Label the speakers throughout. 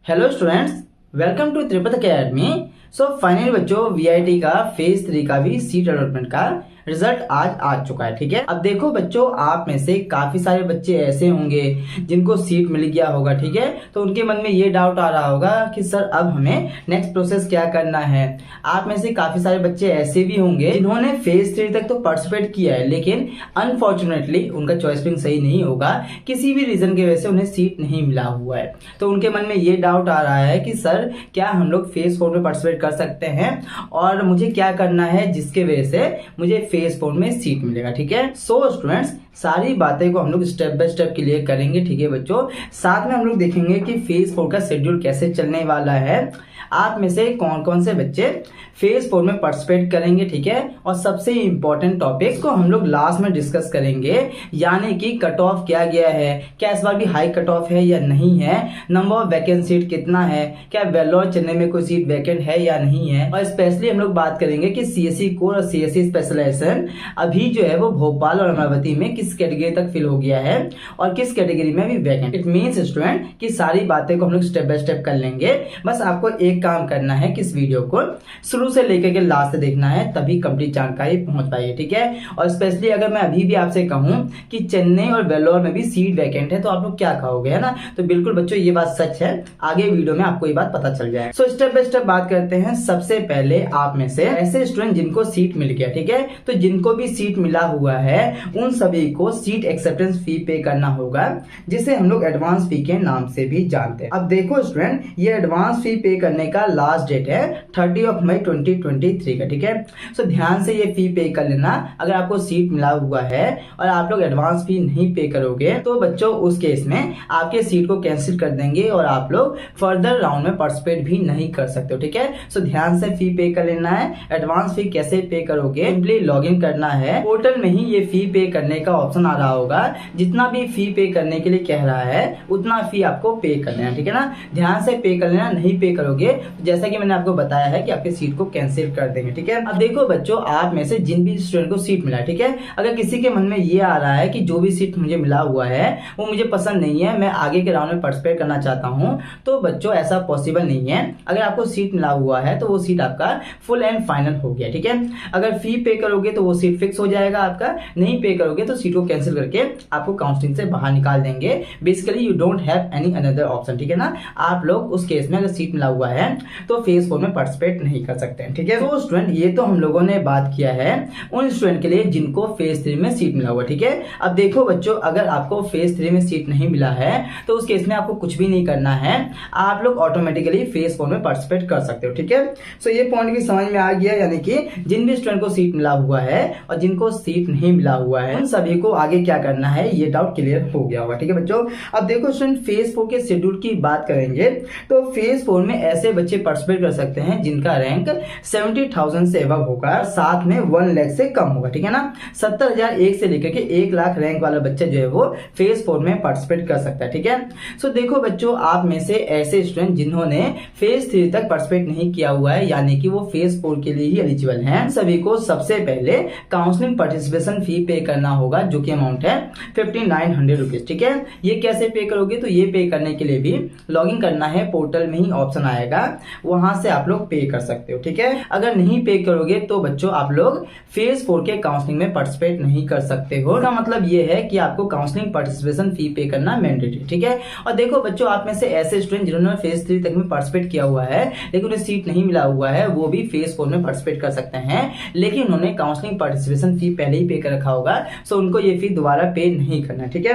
Speaker 1: Hello students, welcome to Tripad academy. So finally बच्चों VIT का phase 3 का भी सीट अलॉटमेंट का रिजल्ट आज आ चुका है। ठीक है, अब देखो बच्चों, आप में से काफी सारे बच्चे ऐसे होंगे जिनको सीट मिल गया होगा। ठीक है, तो उनके मन में ये डाउट आ रहा होगा कि सर अब हमें नेक्स्ट प्रोसेस क्या करना है। आप में से काफी सारे बच्चे ऐसे भी होंगे जिन्होंने फेज 3 तक तो पार्टिसिपेट किया है, लेकिन अनफॉर्चुनेटली उनका चॉइसिंग सही नहीं होगा, किसी भी रीजन की वजह से उन्हें सीट नहीं मिला हुआ है। तो उनके मन में ये डाउट आ रहा है कि सर क्या हम लोग फेज 4 में पार्टिसिपेट कर सकते हैं और मुझे क्या करना है जिसके वजह से मुझे फेज 4 में सीट मिलेगा। ठीक है, सो स्टूडेंट्स सारी बातें को हम लोग स्टेप बाय स्टेप क्लियर करेंगे। ठीक है बच्चों, साथ में हम लोग देखेंगे कि फेज 4 का शेड्यूल कैसे चलने वाला है, आप में से कौन कौन से बच्चे फेज 4 में पार्टिसिपेट करेंगे। ठीक है, और सबसे इंपॉर्टेंट टॉपिक को हम लोग लास्ट में डिस्कस करेंगे, यानी कि कट ऑफ क्या गया है, क्या इस बार भी हाई कट ऑफ है या नहीं है, नंबर ऑफ वैकेंट सीट कितना है, क्या वेल्लोर चेन्नई में कोई सीट वैकेंट है या नहीं है, और स्पेशली हम लोग बात करेंगे कि सीएससी कोर और सीएससी स्पेशलाइजेशन अभी जो है वो भोपाल और अमरावती में किस कैटेगरी तक फिल हो गया है और किस कैटेगरी में अभी वैकेंट। इट मीन्स स्टूडेंट कि सारी बातें को हम लोग स्टेप बाय स्टेप कर लेंगे। बस आपको एक काम करना है कि इस वीडियो को शुरू से लेकर के लास्ट तक देखना है, तभी कंप्लीट जानकारी पहुंच पाएगी। ठीक है, और स्पेशली अगर मैं अभी भी आपसे कहूं कि चेन्नई और वेल्लोर में भी सीट वैकेंट है तो आप लोग क्या कहोगे, है ना। तो बिल्कुल बच्चों ये बात सच है, आगे वीडियो में आपको ये बात पता चल जाए। सो स्टेप बाय स्टेप बात करते हैं। सबसे पहले आप में से ऐसे स्टूडेंट जिनको सीट मिल गया, ठीक है, तो जिनको भी सीट मिला हुआ है उन सभी को सीट एक्सेप्टेंस फी पे करना होगा, जिसे हम लोग एडवांस फी के नाम से भी जानते हैं। अब देखो स्टूडेंट, ये एडवांस फी पे करने का लास्ट डेट है 30 मई 2023 का। ठीक है, सो ध्यान से ये फी पे कर लेना। अगर आपको सीट मिला हुआ है और आप लोग एडवांस फी नहीं पे करोगे तो बच्चों उस केस में आपके सीट को कैंसिल कर देंगे और आप लोग फर्दर राउंड में पार्टिसिपेट भी नहीं कर सकते हो। ठीक है, सो ध्यान से फी पे कर लेना है। एडवांस फी कैसे पे करोगे, सिंपली लॉग इन करना है। पोर्टल में ही ये फी पे करने का ऑप्शन आ रहा होगा, जितना भी फी पे करने के लिए कह रहा है उतना फी आपको पे कर लेना। ठीक है ना, ध्यान से पे कर लेना। नहीं पे करोगे तो जैसा कि मैंने आपको बताया है कि आपके सीट को कैंसिल कर देंगे। ठीक है, अब देखो बच्चों, आप में से जिन भी स्टूडेंट को सीट मिला, ठीक है, अगर किसी के मन में ये आ रहा है कि जो भी सीट मुझे मिला हुआ है वो मुझे पसंद नहीं है, मैं आगे के राउंड में पार्टिसिपेट करना चाहता हूं, तो बच्चों ऐसा पॉसिबल नहीं है। अगर आपको सीट मिला हुआ है तो वो सीट आपका फुल एंड फाइनल हो गया। ठीक है, अगर फी पे करोगे तो वो सीट फिक्स हो जाएगा आपका, नहीं पे करोगे तो सीट को कैंसिल करके आपको काउंसलिंग से बाहर निकाल देंगे। Basically you don't have any another option. ठीक है ना, आप लोग उस केस में अगर सीट मिला हुआ है तो फेज 4 में पार्टिसिपेट नहीं कर सकते हैं। ठीक है, तो स्टूडेंट ये तो हम लोगों ने बात किया है उन स्टूडेंट के लिए जिनको फेज 3 में सीट मिला हुआ। ठीक है, अब देखो बच्चों, अगर आपको फेज 3 में सीट नहीं मिला है तो उस केस में आपको कुछ भी नहीं करना है, आप लोग ऑटोमेटिकली फेज 4 में पार्टिसिपेट कर सकते हो। ठीक है, सो ये पॉइंट भी समझ में आ गया, यानी कि जिन भी स्टूडेंट को सीट मिला हुआ है और जिनको सीट नहीं मिला हुआ है उन सभी को आगे क्या करना है ये डाउट क्लियर हो गया होगा। ठीक है बच्चों, अब देखो स्टूडेंट फेज 4 के शेड्यूल की बात करेंगे तो फेज 4 में ऐसे बच्चे पार्टिसिपेट कर सकते हैं जिनका रैंक 70,000 से अबव होगा, साथ में 1 लाख से कम होगा। ठीक है ना, 70,001 से लेकर के 1 लाख रैंक वाला बच्चा जो है वो फेज 4 में पार्टिसिपेट कर सकता है। ठीक है, सो देखो बच्चों, आप में से ऐसे स्टूडेंट जिन्होंने फेज 3 तक पार्टिसिपेट नहीं किया हुआ है, यानी कि वो फेज 4 के लिए ही एलिजिबल हैं, सभी को सबसे पहले काउंसलिंग पार्टिसिपेशन फी पे करना होगा, जो कि अमाउंट है 5900 रुपीज। ठीक है, ये कैसे पे करोगे, तो ये पे करने के लिए भी लॉग इन करना है, पोर्टल में ही ऑप्शन आएगा, वहां से आप लोग पे कर सकते हो। ठीक है, अगर नहीं पे करोगे तो बच्चों आप लोग फेज 4 के काउंसलिंग में पार्टिसिपेट नहीं कर सकते हो। इसका मतलब ये है कि आपको काउंसलिंग पार्टिसिपेशन फी पे करना मैंडेटरी। ठीक है, और देखो बच्चों, आप में से ऐसे स्टूडेंट जिन्होंने फेज 3 तक में पार्टिसिपेट किया हुआ है लेकिन उन्हें सीट नहीं मिला हुआ है, वो भी फेज 4 में पार्टिसिपेट कर सकते हैं, लेकिन उन्होंने काउंसलिंग पार्टिसिपेशन फी पहले ही पे कर रखा होगा, सो उनको ये फी दोबारा पे नहीं करना। ठीक है,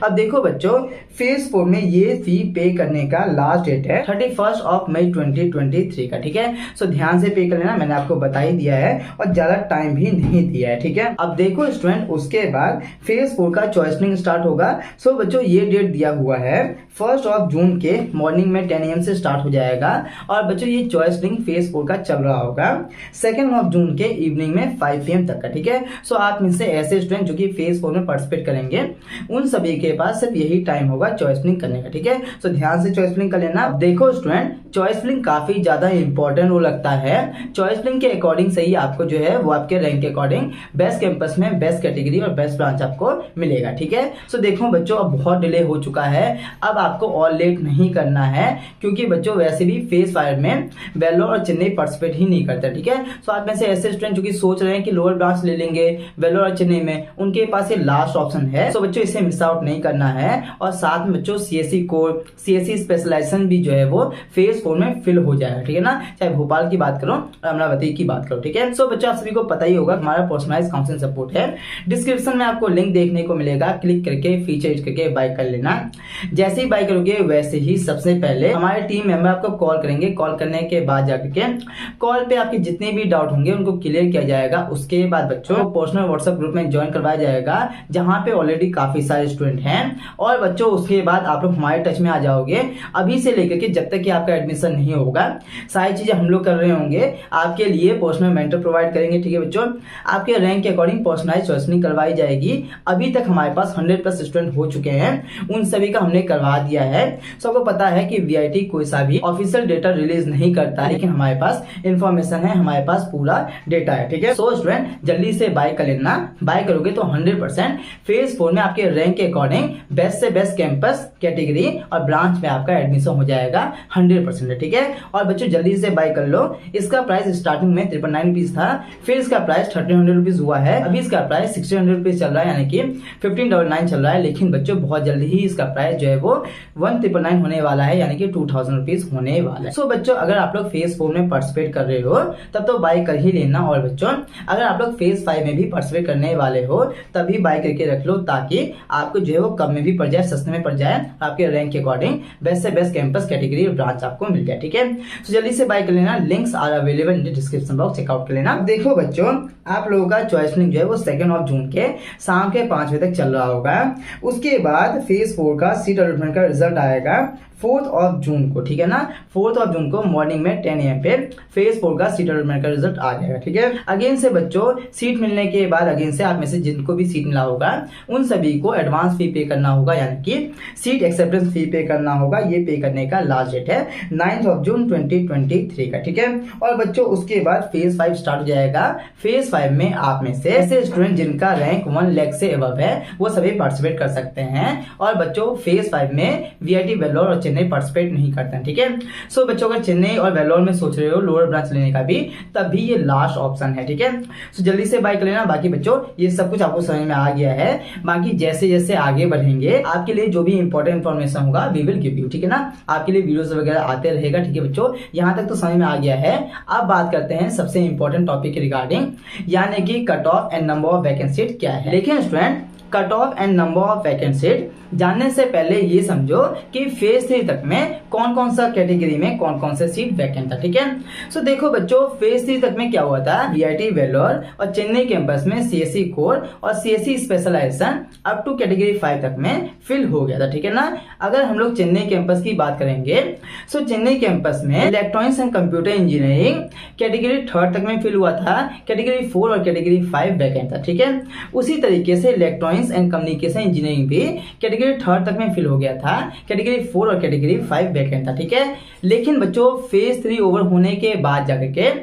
Speaker 1: अब देखो बच्चों, फेज 4 में ये फी पे करने का लास्ट डेट है 31 मई 2023 का। ठीक है, सो ध्यान से पे कर लेना, मैंने आपको बता ही दिया है और ज्यादा टाइम भी नहीं दिया है। ठीक है, अब देखो स्टूडेंट, उसके बाद फेज 4 का चॉइसिंग स्टार्ट होगा। सो बच्चों ये डेट दिया हुआ है 1 जून के मॉर्निंग में 10 AM से स्टार्ट हो जाएगा और बच्चों ये चॉइसिंग फेज 4 का चल रहा होगा 2 जून के इवनिंग में 5 PM तक का। ठीक है, सो आप में से ऐसे स्टूडेंट जो कि फेज 4 में पार्टिसिपेट करेंगे उन सभी के पास सिर्फ यही टाइम होगा चॉइसिंग करने का। ठीक है, सो ध्यान से चॉइसिंग कर लेना। देखो स्टूडेंट, चॉइस फिलिंग काफी ज्यादा इंपॉर्टेंट रोल लगता है। चॉइस फिलिंग के अकॉर्डिंग से ही आपको जो है वो आपके रैंक के अकॉर्डिंग बेस्ट कैंपस में बेस्ट कैटेगरी और बेस्ट ब्रांच आपको मिलेगा। ठीक है, सो देखो बच्चों अब बहुत डिले हो चुका है, अब आपको और लेट नहीं करना है, क्योंकि बच्चों वैसे भी फेज 5 में वेलोर और चेन्नई पार्टिसिपेट ही नहीं करते। ठीक है, सो आप में से ऐसे स्टूडेंट जो कि सोच रहे हैं कि लोअर ब्रांच ले लेंगे वेलोर और चेन्नई में, उनके पास ये लास्ट ऑप्शन है। सो बच्चों इसे मिस आउट नहीं करना है। और साथ में बच्चों सीएससी कोर, सीएससी स्पेशलाइजेशन भी जो है वो फेज 4 में फिल हो जाएगा। ठीक है ना, चाहे भोपाल की बात करो और अमरावती की बात करो। ठीक है, सो बच्चों आप सभी को पता ही होगा हमारा पर्सनलाइज्ड काउंसलिंग सपोर्ट है, डिस्क्रिप्शन में आपको लिंक देखने को मिलेगा, क्लिक करके फीचर एड करके बाय कर लेना। जैसे ही बाय करोगे वैसे ही सबसे पहले हमारे टीम मेंबर आपको कॉल करेंगे, कॉल करने के बाद जाकर के कॉल पे आपके जितने भी डाउट होंगे उनको क्लियर किया जाएगा। उसके बाद बच्चों पर्सनल व्हाट्सएप ग्रुप में ज्वाइन करवाया जाएगा, जहां पे ऑलरेडी काफी सारे स्टूडेंट हैं। और बच्चों उसके बाद आप लोग हमारे टच में आ जाओगे। अभी से लेकर के जब तक कि आपका एडमिशन नहीं होगा सारी चीजें हम लोग कर रहे होंगे, आपके लिए पर्सनल मेंटर प्रोवाइड करेंगे। ठीक है बच्चों, आपके रैंक के अकॉर्डिंग पर्सनलाइज्ड चॉइसिंग करवाई जाएगी। अभी तक हमारे पास 100+ स्टूडेंट हो चुके हैं, उन सभी का हमने करवा दिया है। सबको पता है कि वीआईटी कोई सा भी ऑफिशियल डेटा रिलीज नहीं करता है, लेकिन हमारे पास इंफॉर्मेशन है, हमारे पास पूरा डेटा है। ठीक है, सो स्टूडेंट जल्दी से बाय कर लेना। बाय करोगे तो 100% फेज 4 में आपके रैंक के अकॉर्डिंग बेस्ट से बेस्ट कैंपस, कैटेगरी और ब्रांच में आपका एडमिशन हो जाएगा 100%। ठीक है, और बच्चों जल्दी से बाय कर लो। इसका प्राइस स्टार्टिंग में 999 रुपीज था, फिर इसका प्राइस 1300 रुपीज हुआ है, अभी इसका प्राइस 1600 रुपीज चल रहा है, यानी कि 1599 चल रहा है। लेकिन बच्चों बहुत जल्दी ही इसका प्राइस जो है वो 1999 होने वाला है, यानी कि 2000 रुपीज होने वाला है। सो बच्चों अगर आप लोग फेज 4 में पार्टिसिपेट कर रहे हो तब तो बाय कर ही लेना। और बच्चों अगर आप लोग फेज 5 में भी पार्टिसिपेट करने वाले हो तभी बाय करके रख लो, ताकि आपको जो है वो कम में भी पड़ जाए, सस्ते में पड़ जाए, आपके रैंक के अकॉर्डिंग बेस्ट से बेस्ट कैंपस, कैटेगरी और ब्रांच आपको मिल जाए। ठीक है, तो जल्दी से बाय कर लेना। Links are available in the description box, check out कर लेना। देखो बच्चों आप लोगों का चॉइस लिंक जो है वो 2 जून के शाम के 5 बजे तक चल रहा होगा। उसके बाद फेज 4 का सीट अलॉटमेंट का रिजल्ट आएगा 4 जून को। ठीक है ना, 4 जून को मॉर्निंग में 10 AM पे फेज 4 का सीट अलॉटमेंट का रिजल्ट आ जाएगा। ठीक है, अगेन से बच्चों सीट मिलने के बाद अगेन से आप में से जिनको भी सीट मिला होगा उन सभी को एडवांस फी पे करना होगा, यानी कि सीट एक्सेप्टेंस फी पे करना होगा। ये पे करने का लास्ट डेट है 9 जून 2023 का। ठीक है, और बच्चों उसके बाद फेज 5 स्टार्ट हो जाएगा। फेज 5 में आप में से ऐसे स्टूडेंट जिनका रैंक 1 लाख से अबव है वो सभी पार्टिसिपेट कर सकते हैं। और बच्चों फेज 5 में वीआईटी, वेलोर और चेन्नई पार्टिसिपेट नहीं करते हैं। ठीक है, सो बच्चों अगर चेन्नई और वेलोर में सोच रहे हो लोअर ब्रांच लेने का भी, तब भी ये लास्ट ऑप्शन है। ठीक है, सो जल्दी से बाय कर लेना। बाकी बच्चों ये सब कुछ आपको समझ में आ गया है। बाकी जैसे जैसे आगे बढ़ेंगे आपके लिए जो भी इंपॉर्टेंट इन्फॉर्मेशन होगा वी विल गिव यू। ठीक है ना, आपके लिए वीडियोस वगैरह आते रहेगा। ठीक है बच्चों, यहाँ तक तो समझ में आ गया है। अब बात करते हैं सबसे इंपॉर्टेंट टॉपिक के रिगार्डिंग, यानी कि cut off and number of vacancy क्या है। लेकिन student cut off and number of vacancy जानने से पहले ये समझो कि फेज 3 तक में कौन कौन सा कैटेगरी में कौन कौन से सीट वैकेंट था। ठीक है, सो देखो बच्चों फेज 3 तक में क्या हुआ था, वीआईटी, वेलोर और चेन्नई कैंपस में सीएससी कोर और CSC specialization up to category 5 तक में फिल हो गया था। ठीक है ना, अगर हम लोग चेन्नई कैंपस की बात करेंगे, सो चेन्नई कैंपस में electronics and computer engineering category 3 तक में फिल हुआ था, कैटेगरी 4 और कैटेगरी 5 वैकेंट था। ठीक है, उसी तरीके से इलेक्ट्रॉनिक्स एंड कम्युनिकेशन इंजीनियरिंग भी कैटेगरी 3 तक में फिल हो गया था, कैटेगरी 4 और कैटेगरी 5 वैकेंट था। ठीक है, लेकिन बच्चों फेज 3 ओवर होने के बाद जाकर के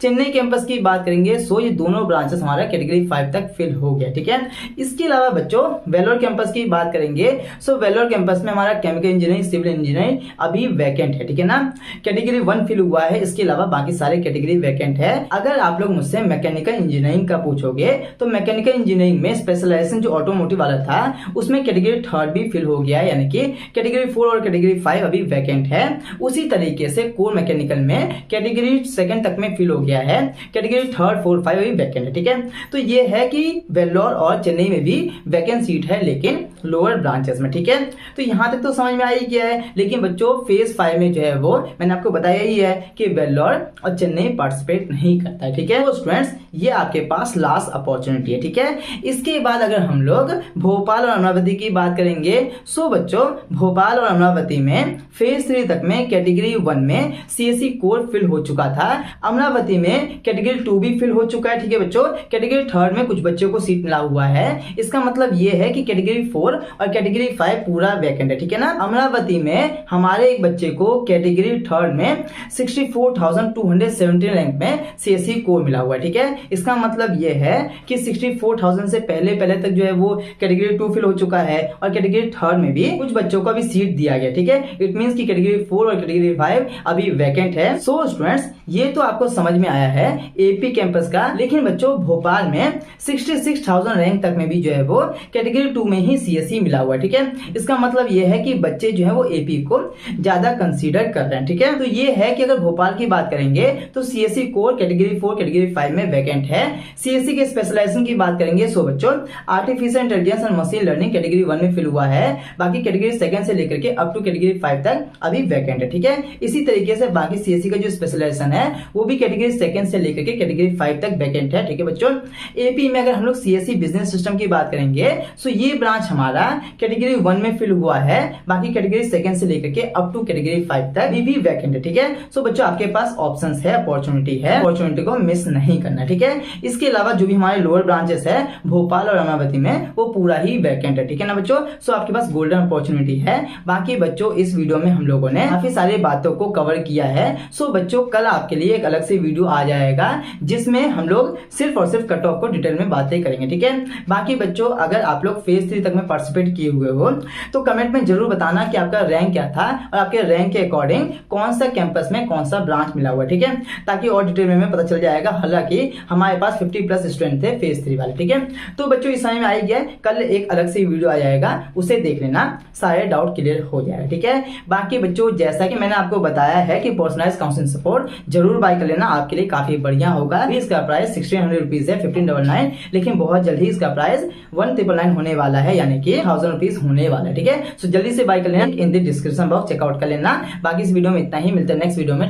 Speaker 1: चेन्नई कैंपस की बात करेंगे, सो ये दोनों ब्रांचेस हमारा कैटेगरी 5 तक फिल हो गया। ठीक है, इसके अलावा बच्चों वेलोर कैंपस की बात करेंगे, सो वेलोर कैंपस में हमारा केमिकल इंजीनियरिंग, सिविल इंजीनियरिंग अभी वैकेंट है। ठीक है ना, कैटेगरी 1 फिल हुआ है, इसके अलावा बाकी सारे कैटेगरी वैकेंट है। अगर आप लोग मुझसे मैकेनिकल इंजीनियरिंग का पूछोगे तो मैकेनिकल इंजीनियरिंग में स्पेशलाइजेशन जो ऑटोमोटिव वाला था उसमें कैटेगरी 3 भी फिल हो गया है, यानी कि कैटेगरी 4 और कैटेगरी 5 अभी वैकेंट है। उसी तरीके से कोर मैकेनिकल में कैटेगरी 2 तक में फिल हो गया है, कैटेगरी 3, 4, 5 अभी वैकेंट है। ठीक है, तो ये है कि वेलोर और चेन्नई में भी वैकेंट सीट है, लेकिन लोअर ब्रांचेस में। ठीक है, तो यहां तक तो समझ में आ ही गया है। लेकिन बच्चों फेज 5 में जो है वो मैंने आपको बताया ही है कि वेलोर और चेन्नई पार्टिसिपेट नहीं करता है। ठीक है, तो स्टूडेंट्स ये आपके पास लास्ट अपॉर्चुनिटी है। ठीक है, इसके बाद अगर हम लोग भोपाल और अमरावती की बात करेंगे, सो बच्चों भोपाल और अमरावती में फेज 3 तक में कैटेगरी 1 में सीएससी कोर फिल हो चुका था, अमरावती में कैटेगरी 2 भी फिल हो चुका है। ठीक है बच्चों, कैटेगरी 3 में कुछ बच्चों को सीट मिला हुआ है। इसका मतलब ये है कि कैटेगरी 4 और कैटेगरी 5 पूरा वैकेंट है। ठीक है ना। अमरावती में हमारे एक बच्चे को कैटेगरी 3 में 64,217 रैंक में सीएससी कोर मिला हुआ है। ठीक है, इसका मतलब ये है कि 64,000 से पहले तक जो है वो कैटेगरी 2 फिल हो चुका है और कैटेगरी 3 में भी कुछ बच्चों को अभी सीट दिया गया। ठीक है, इट मींस कि कैटेगरी 4 और कैटेगरी 5 अभी वैकेंट है। सो स्टूडेंट्स, ये तो आपको समझ में आया है एपी कैंपस का। लेकिन बच्चों भोपाल में 66,000 रैंक तक में भी जो है वो कैटेगरी 2 में ही सीएससी मिला हुआ है। ठीक है, इसका मतलब ये है कि बच्चे जो है वो एपी को ज्यादा कंसीडर कर रहे हैं। ठीक है, तो ये है कि अगर भोपाल की बात करेंगे तो सीएससी कोर कैटेगरी 4 कैटेगरी 5 में वैकेंट है। सीएससी के स्पेशलाइजेशन की बात करेंगे सो बच्चों artificial intelligence and machine learning category 1 में फिल हुआ है। बाकी कैटेगरी 2 से लेकर के अप टू कैटेगरी 5 तक अभी वैकेंट है। ठीक है, इसी तरीके से बाकी सीएससी का जो स्पेशलाइजेशन है वो भी कैटेगरी 2 से लेकर के कैटेगरी 5 तक वैकेंट है। ठीक है बच्चों, एपी में अगर हम लोग सीएससी बिजनेस सिस्टम की बात करेंगे सो ये ब्रांच हमारा कैटेगरी 1 में फिल हुआ है। बाकी कैटेगरी 2 से लेकर के अप टू कैटेगरी 5 तक भी वैकेंट है। ठीक है, सो बच्चों आपके पास ऑप्शंस है, अपॉर्चुनिटी को मिस नहीं करना। ठीक है, इसके अलावा जो भी हमारे लोअर ब्रांचेस है भोपाल और अमरावती में वो पूरा ही वैकेंट है। ठीक है ना बच्चों, सो आपके पास गोल्डन अपॉर्चुनिटी है। बाकी बच्चों इस वीडियो में हम लोगों ने काफी सारी बातों को कवर किया है। सो बच्चों कल आपके लिए एक अलग से वीडियो आ जाएगा जिसमें हम लोग सिर्फ और सिर्फ कट ऑफ को डिटेल में बातें करेंगे। ठीक है, बाकी बच्चों अगर आप लोग फेज 3 तक में पार्टिसिपेट किए हुए हो तो कमेंट में जरूर बताना कि आपका रैंक क्या था और आपके रैंक के अकॉर्डिंग कौन सा कैंपस में कौन सा ब्रांच मिला हुआ है। ठीक है, ताकि और डिटेल में हमें पता चल जाएगा। हालांकि हमारे पास 50+ स्टूडेंट थे फेज 3 वाले। ठीक है, तो बच्चों इस समय में आई गया, कल एक अलग से वीडियो आ जाएगा, उसे देख लेना, सारे डाउट क्लियर हो जाएगा। ठीक है, बाकी बच्चों जैसा कि मैंने आपको बताया है कि पर्सनलाइज काउंसलिंग सपोर्ट जरूर बाय कर लेना, आपके लिए काफी बढ़िया होगा। इसका प्राइस 1600 रुपीज है, 1599, लेकिन बहुत जल्दी इसका प्राइस 1999 होने वाला है, यानी कि 1000 रुपीज होने वाला है। ठीक है, सो जल्दी से बाय कर लेना, in the description box check out कर लेना। बाकी इस वीडियो में इतना ही, मिलते हैं नेक्स्ट वीडियो में।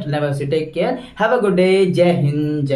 Speaker 1: Take care, have a good day, जय हिंद, जय